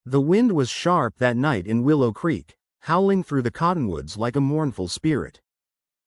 The wind was sharp that night in Willow Creek, howling through the cottonwoods like a mournful spirit.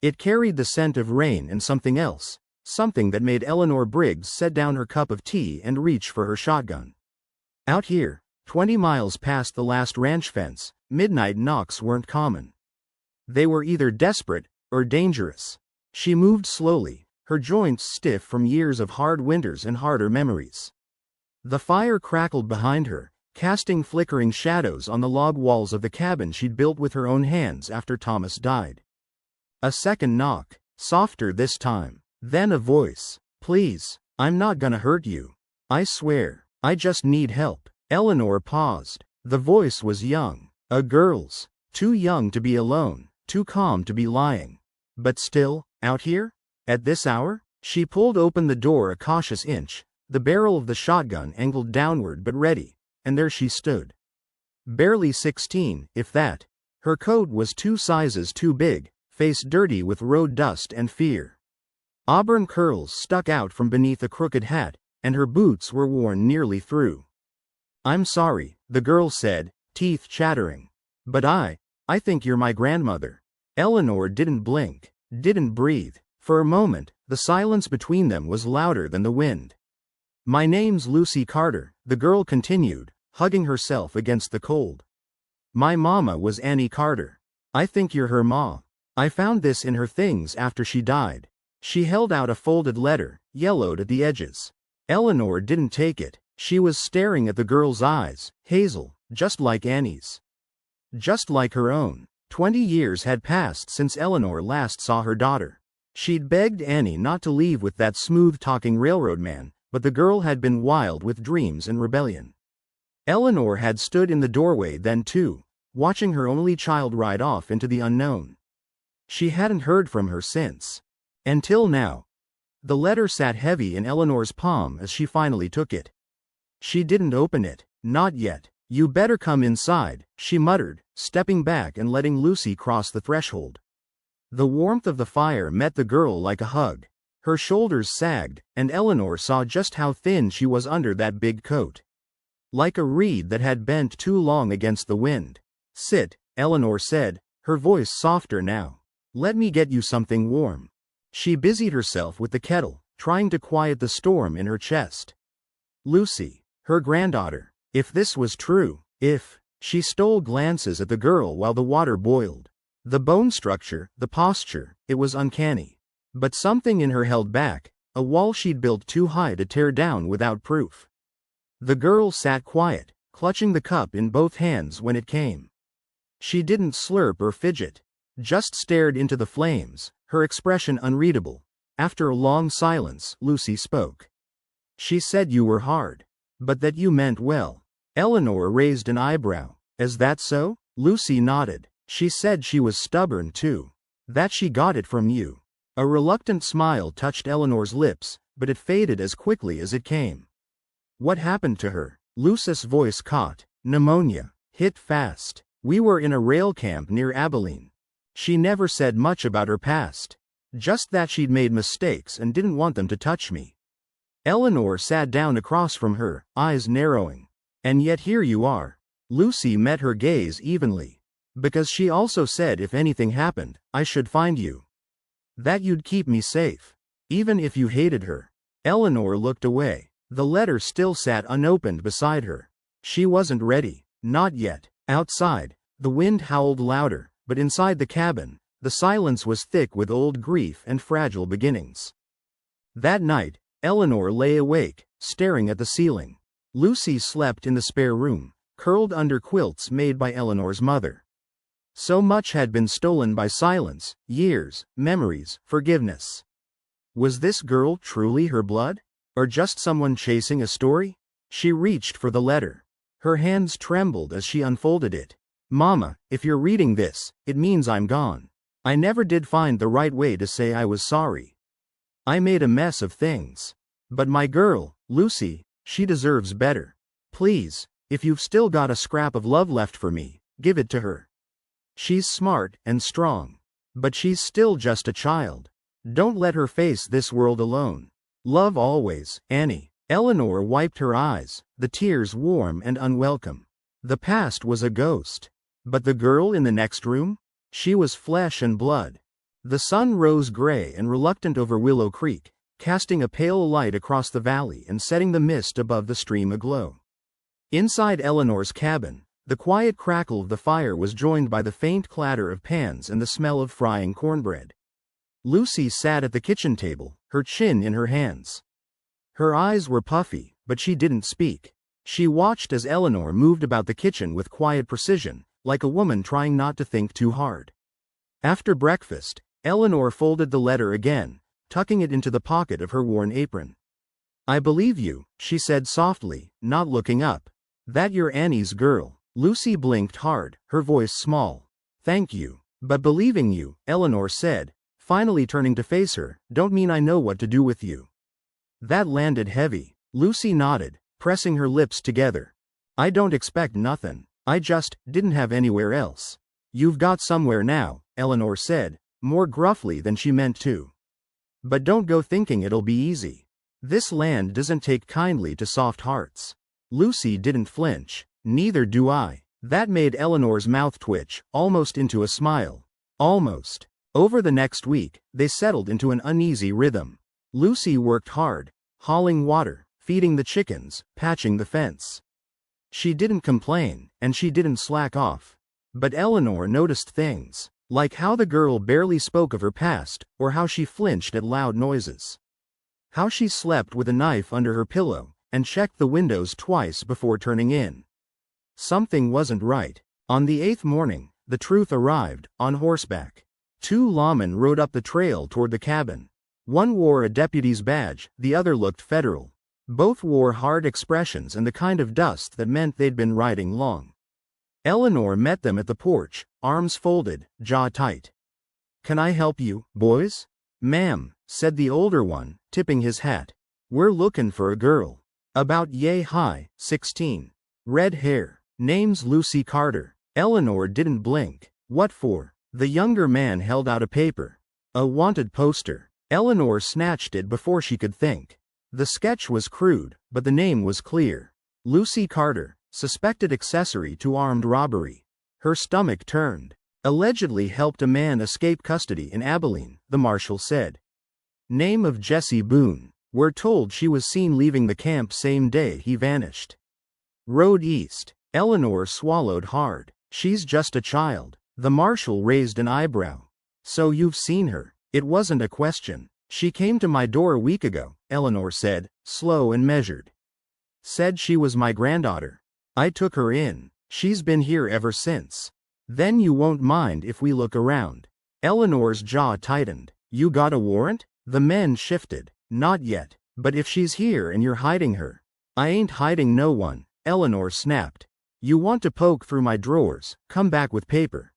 It carried the scent of rain and something else, something that made Eleanor Briggs set down her cup of tea and reach for her shotgun. Out here, 20 miles past the last ranch fence, midnight knocks weren't common. They were either desperate or dangerous. She moved slowly, her joints stiff from years of hard winters and harder memories. The fire crackled behind her, casting flickering shadows on the log walls of the cabin she'd built with her own hands after Thomas died. A second knock, softer this time, then a voice. "Please, I'm not gonna hurt you. I swear, I just need help." Eleanor paused. The voice was young, a girl's, too young to be alone, too calm to be lying. But still, out here? At this hour? She pulled open the door a cautious inch, the barrel of the shotgun angled downward but ready. And there she stood. Barely 16, if that. Her coat was 2 sizes too big, face dirty with road dust and fear. Auburn curls stuck out from beneath a crooked hat, and her boots were worn nearly through. "I'm sorry," the girl said, teeth chattering. "But I think you're my grandmother." Eleanor didn't blink, didn't breathe. For a moment, the silence between them was louder than the wind. "My name's Lucy Carter," the girl continued, hugging herself against the cold. "My mama was Annie Carter. I think you're her ma. I found this in her things after she died." She held out a folded letter, yellowed at the edges. Eleanor didn't take it. She was staring at the girl's eyes, hazel, just like Annie's. Just like her own. 20 years had passed since Eleanor last saw her daughter. She'd begged Annie not to leave with that smooth-talking railroad man, but the girl had been wild with dreams and rebellion. Eleanor had stood in the doorway then too, watching her only child ride off into the unknown. She hadn't heard from her since. Until now. The letter sat heavy in Eleanor's palm as she finally took it. She didn't open it, not yet. "You better come inside," she muttered, stepping back and letting Lucy cross the threshold. The warmth of the fire met the girl like a hug. Her shoulders sagged, and Eleanor saw just how thin she was under that big coat. Like a reed that had bent too long against the wind. "Sit," Eleanor said, her voice softer now. "Let me get you something warm." She busied herself with the kettle, trying to quiet the storm in her chest. Lucy, her granddaughter. If this was true, she stole glances at the girl while the water boiled. The bone structure, the posture, it was uncanny. But something in her held back, a wall she'd built too high to tear down without proof. The girl sat quiet, clutching the cup in both hands when it came. She didn't slurp or fidget, just stared into the flames, her expression unreadable. After a long silence, Lucy spoke. "She said you were hard, but that you meant well." Eleanor raised an eyebrow. "Is that so?" Lucy nodded. "She said she was stubborn too. That she got it from you." A reluctant smile touched Eleanor's lips, but it faded as quickly as it came. "What happened to her?" Lucy's voice caught. "Pneumonia. Hit fast. We were in a rail camp near Abilene." She never said much about her past. Just that she'd made mistakes and didn't want them to touch me. Eleanor sat down across from her, eyes narrowing. "And yet here you are." Lucy met her gaze evenly. "Because she also said if anything happened, I should find you. That you'd keep me safe. Even if you hated her." Eleanor looked away. The letter still sat unopened beside her. She wasn't ready. Not yet. Outside, the wind howled louder, but inside the cabin, the silence was thick with old grief and fragile beginnings. That night, Eleanor lay awake, staring at the ceiling. Lucy slept in the spare room, curled under quilts made by Eleanor's mother. So much had been stolen by silence, years, memories, forgiveness. Was this girl truly her blood? Or just someone chasing a story? She reached for the letter. Her hands trembled as she unfolded it. "Mama, if you're reading this, it means I'm gone. I never did find the right way to say I was sorry. I made a mess of things. But my girl, Lucy, she deserves better. Please, if you've still got a scrap of love left for me, give it to her. She's smart and strong. But she's still just a child. Don't let her face this world alone. Love always, Annie." Eleanor wiped her eyes, the tears warm and unwelcome. The past was a ghost. But the girl in the next room? She was flesh and blood. The sun rose gray and reluctant over Willow Creek, casting a pale light across the valley and setting the mist above the stream aglow. Inside Eleanor's cabin, the quiet crackle of the fire was joined by the faint clatter of pans and the smell of frying cornbread. Lucy sat at the kitchen table, her chin in her hands. Her eyes were puffy, but she didn't speak. She watched as Eleanor moved about the kitchen with quiet precision, like a woman trying not to think too hard. After breakfast, Eleanor folded the letter again, tucking it into the pocket of her worn apron. "I believe you," she said softly, not looking up. "That you're Annie's girl." Lucy blinked hard, her voice small. "Thank you. But believing you," Eleanor said, finally turning to face her, "don't mean I know what to do with you." That landed heavy. Lucy nodded, pressing her lips together. "I don't expect nothin'. I just didn't have anywhere else." "You've got somewhere now," Eleanor said, more gruffly than she meant to. "But don't go thinking it'll be easy. This land doesn't take kindly to soft hearts." Lucy didn't flinch. "Neither do I." That made Eleanor's mouth twitch, almost into a smile. Almost. Over the next week, they settled into an uneasy rhythm. Lucy worked hard, hauling water, feeding the chickens, patching the fence. She didn't complain, and she didn't slack off. But Eleanor noticed things, like how the girl barely spoke of her past, or how she flinched at loud noises. How she slept with a knife under her pillow, and checked the windows twice before turning in. Something wasn't right. On the 8th morning, the truth arrived, on horseback. 2 lawmen rode up the trail toward the cabin. One wore a deputy's badge, the other looked federal. Both wore hard expressions and the kind of dust that meant they'd been riding long. Eleanor met them at the porch, arms folded, jaw tight. "Can I help you, boys?" "Ma'am," said the older one, tipping his hat. "We're looking for a girl. About yay high, 16. Red hair. Name's Lucy Carter." Eleanor didn't blink. "What for?" The younger man held out a paper. "A wanted poster." Eleanor snatched it before she could think. The sketch was crude, but the name was clear. Lucy Carter, suspected accessory to armed robbery. Her stomach turned. Allegedly helped a man escape custody in Abilene, the marshal said. Name of Jesse Boone. We're told she was seen leaving the camp same day he vanished. Road east. Eleanor swallowed hard. "She's just a child." The marshal raised an eyebrow. "So you've seen her?" "It wasn't a question. She came to my door a week ago," Eleanor said, slow and measured. "Said she was my granddaughter. I took her in. She's been here ever since." "Then you won't mind if we look around." Eleanor's jaw tightened. "You got a warrant?" The men shifted. "Not yet. But if she's here and you're hiding her." "I ain't hiding no one," Eleanor snapped. "You want to poke through my drawers, come back with paper.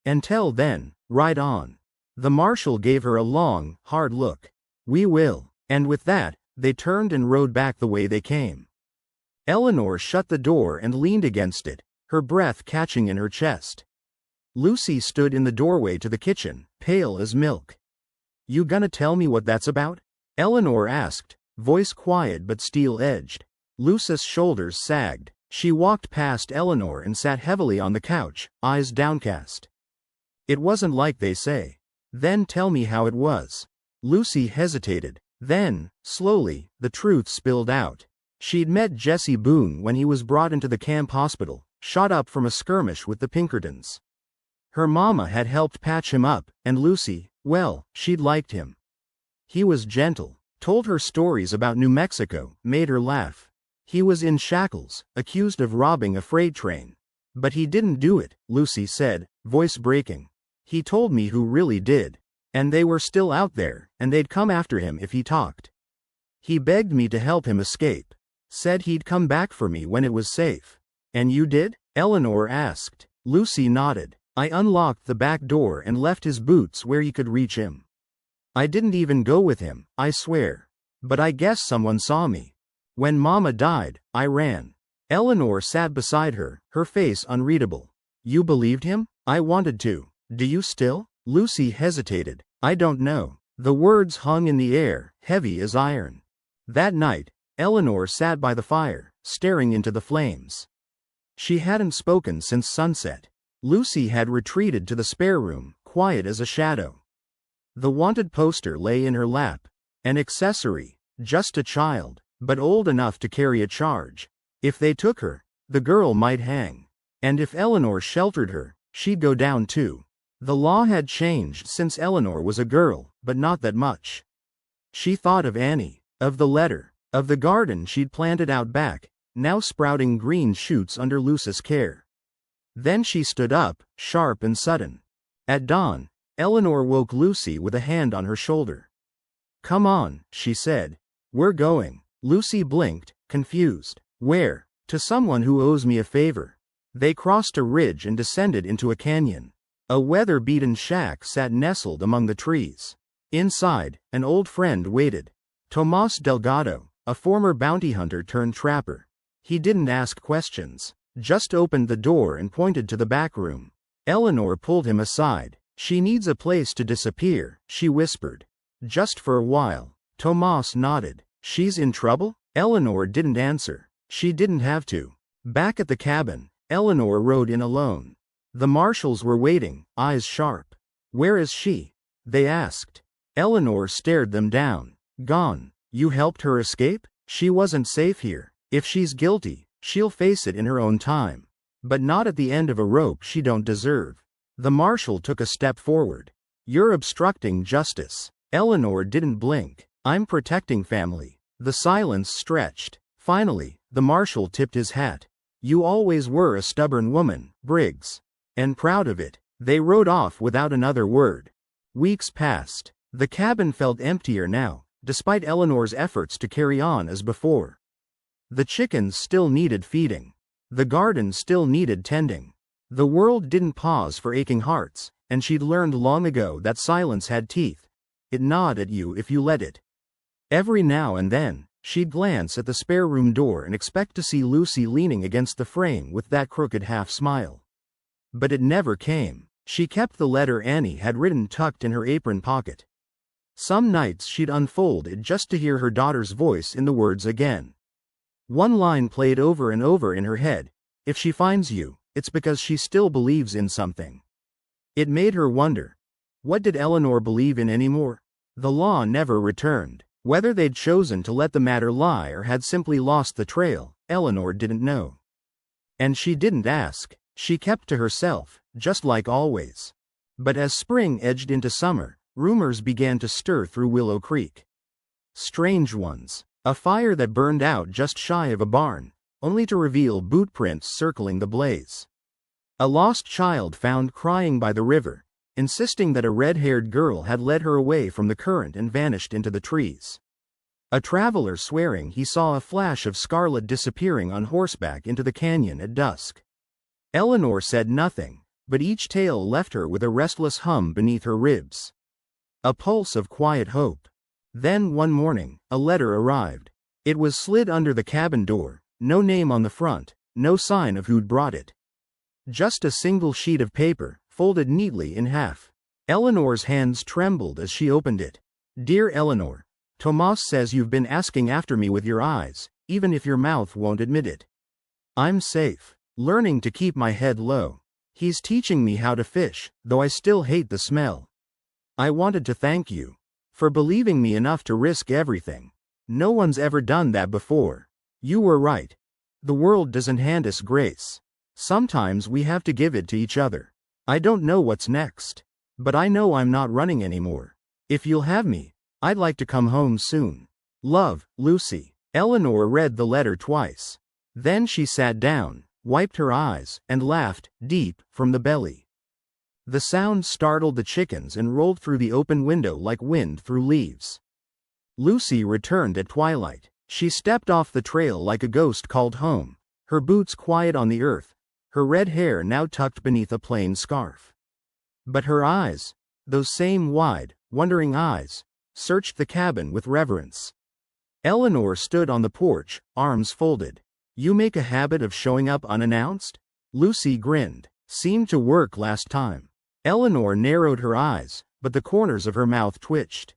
Until then, ride on." The marshal gave her a long, hard look. "We will." And with that, they turned and rode back the way they came. Eleanor shut the door and leaned against it, her breath catching in her chest. Lucy stood in the doorway to the kitchen, pale as milk. "You gonna tell me what that's about?" Eleanor asked, voice quiet but steel-edged. Lucy's shoulders sagged. She walked past Eleanor and sat heavily on the couch, eyes downcast. "It wasn't like they say." "Then tell me how it was." Lucy hesitated. Then, slowly, the truth spilled out. She'd met Jesse Boone when he was brought into the camp hospital, shot up from a skirmish with the Pinkertons. Her mama had helped patch him up, and Lucy, well, she'd liked him. He was gentle, told her stories about New Mexico, made her laugh. He was in shackles, accused of robbing a freight train. "But he didn't do it," Lucy said, voice breaking. "He told me who really did. And they were still out there, and they'd come after him if he talked. He begged me to help him escape. Said he'd come back for me when it was safe." "And you did?" Eleanor asked. Lucy nodded. "I unlocked the back door and left his boots where you could reach him. I didn't even go with him, I swear. But I guess someone saw me. When Mama died, I ran." Eleanor sat beside her, her face unreadable. "You believed him?" "I wanted to. Do you still?" Lucy hesitated. "I don't know." The words hung in the air, heavy as iron. That night, Eleanor sat by the fire, staring into the flames. She hadn't spoken since sunset. Lucy had retreated to the spare room, quiet as a shadow. The wanted poster lay in her lap. An accessory, just a child, but old enough to carry a charge. If they took her, the girl might hang. And if Eleanor sheltered her, she'd go down too. The law had changed since Eleanor was a girl, but not that much. She thought of Annie, of the letter, of the garden she'd planted out back, now sprouting green shoots under Lucy's care. Then she stood up, sharp and sudden. At dawn, Eleanor woke Lucy with a hand on her shoulder. "Come on," she said. "We're going." Lucy blinked, confused. "Where?" "To someone who owes me a favor." They crossed a ridge and descended into a canyon. A weather-beaten shack sat nestled among the trees. Inside, an old friend waited. Tomas Delgado, a former bounty hunter turned trapper. He didn't ask questions, just opened the door and pointed to the back room. Eleanor pulled him aside. "She needs a place to disappear," she whispered. "Just for a while." Tomas nodded. "She's in trouble?" Eleanor didn't answer. She didn't have to. Back at the cabin, Eleanor rode in alone. The marshals were waiting, eyes sharp. "Where is she?" they asked. Eleanor stared them down. "Gone." "You helped her escape?" "She wasn't safe here. If she's guilty, she'll face it in her own time. But not at the end of a rope she don't deserve." The marshal took a step forward. "You're obstructing justice." Eleanor didn't blink. "I'm protecting family." The silence stretched. Finally, the marshal tipped his hat. "You always were a stubborn woman, Briggs. And proud of it." They rode off without another word. Weeks passed. The cabin felt emptier now, despite Eleanor's efforts to carry on as before. The chickens still needed feeding. The garden still needed tending. The world didn't pause for aching hearts, and she'd learned long ago that silence had teeth. It gnawed at you if you let it. Every now and then, she'd glance at the spare room door and expect to see Lucy leaning against the frame with that crooked half-smile. But it never came. She kept the letter Annie had written tucked in her apron pocket. Some nights she'd unfold it just to hear her daughter's voice in the words again. One line played over and over in her head: "If she finds you, it's because she still believes in something." It made her wonder, what did Eleanor believe in anymore? The law never returned. Whether they'd chosen to let the matter lie or had simply lost the trail, Eleanor didn't know. And she didn't ask. She kept to herself, just like always. But as spring edged into summer, rumors began to stir through Willow Creek. Strange ones. A fire that burned out just shy of a barn, only to reveal boot prints circling the blaze. A lost child found crying by the river, insisting that a red-haired girl had led her away from the current and vanished into the trees. A traveler swearing he saw a flash of scarlet disappearing on horseback into the canyon at dusk. Eleanor said nothing, but each tale left her with a restless hum beneath her ribs. A pulse of quiet hope. Then one morning, a letter arrived. It was slid under the cabin door, no name on the front, no sign of who'd brought it. Just a single sheet of paper, folded neatly in half. Eleanor's hands trembled as she opened it. "Dear Eleanor, Tomas says you've been asking after me with your eyes, even if your mouth won't admit it. I'm safe, learning to keep my head low. He's teaching me how to fish, though I still hate the smell. I wanted to thank you for believing me enough to risk everything. No one's ever done that before. You were right. The world doesn't hand us grace. Sometimes we have to give it to each other. I don't know what's next, but I know I'm not running anymore. If you'll have me, I'd like to come home soon. Love, Lucy." Eleanor read the letter twice. Then she sat down, wiped her eyes, and laughed, deep, from the belly. The sound startled the chickens and rolled through the open window like wind through leaves. Lucy returned at twilight. She stepped off the trail like a ghost called home, her boots quiet on the earth, her red hair now tucked beneath a plain scarf. But her eyes, those same wide, wondering eyes, searched the cabin with reverence. Eleanor stood on the porch, arms folded. "You make a habit of showing up unannounced?" Lucy grinned. "Seemed to work last time." Eleanor narrowed her eyes, but the corners of her mouth twitched.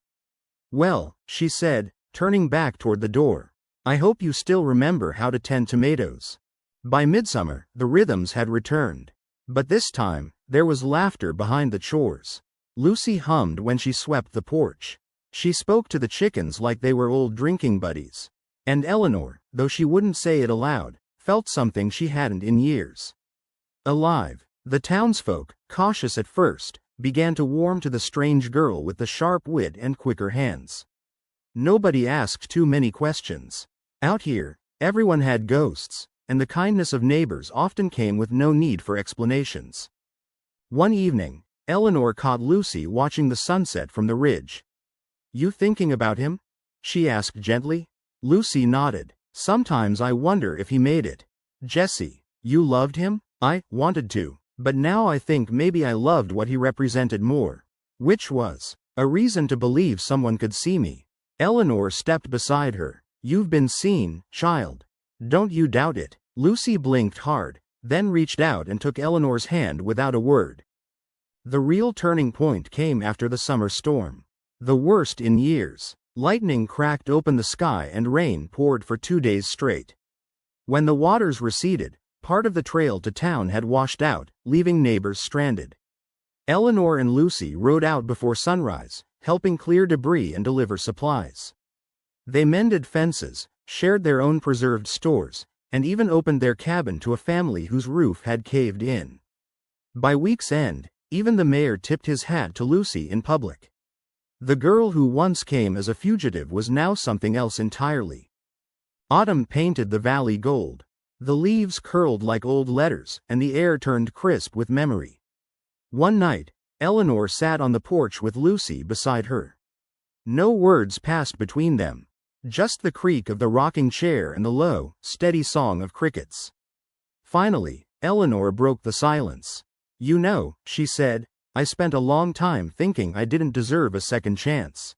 "Well," she said, turning back toward the door, "I hope you still remember how to tend tomatoes." By midsummer, the rhythms had returned. But this time, there was laughter behind the chores. Lucy hummed when she swept the porch. She spoke to the chickens like they were old drinking buddies. And Eleanor, though she wouldn't say it aloud, felt something she hadn't in years. Alive. The townsfolk, cautious at first, began to warm to the strange girl with the sharp wit and quicker hands. Nobody asked too many questions. Out here, everyone had ghosts, and the kindness of neighbors often came with no need for explanations. One evening, Eleanor caught Lucy watching the sunset from the ridge. "You thinking about him?" she asked gently. Lucy nodded. "Sometimes I wonder if he made it." "Jessie, you loved him?" "I wanted to, but now I think maybe I loved what he represented more." "Which was?" "A reason to believe someone could see me." Eleanor stepped beside her. "You've been seen, child. Don't you doubt it." Lucy blinked hard, then reached out and took Eleanor's hand without a word. The real turning point came after the summer storm. The worst in years. Lightning cracked open the sky and rain poured for 2 days straight. When the waters receded, part of the trail to town had washed out, leaving neighbors stranded. Eleanor and Lucy rode out before sunrise, helping clear debris and deliver supplies. They mended fences, shared their own preserved stores, and even opened their cabin to a family whose roof had caved in. By week's end, even the mayor tipped his hat to Lucy in public. The girl who once came as a fugitive was now something else entirely. Autumn painted the valley gold. The leaves curled like old letters, and the air turned crisp with memory. One night, Eleanor sat on the porch with Lucy beside her. No words passed between them. Just the creak of the rocking chair and the low, steady song of crickets. Finally, Eleanor broke the silence. "You know," she said, "I spent a long time thinking I didn't deserve a second chance."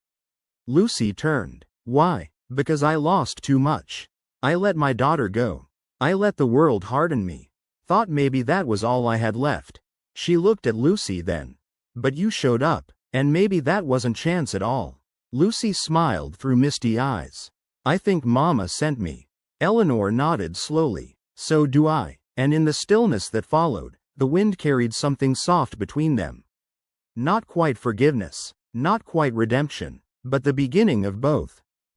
Lucy turned. "Why?" "Because I lost too much. I let my daughter go. I let the world harden me. Thought maybe that was all I had left." She looked at Lucy then. "But you showed up, and maybe that wasn't chance at all." Lucy smiled through misty eyes. "I think Mama sent me." Eleanor nodded slowly. "So do I." And in the stillness that followed, the wind carried something soft between them. Not quite forgiveness, not quite redemption, but the beginning of both.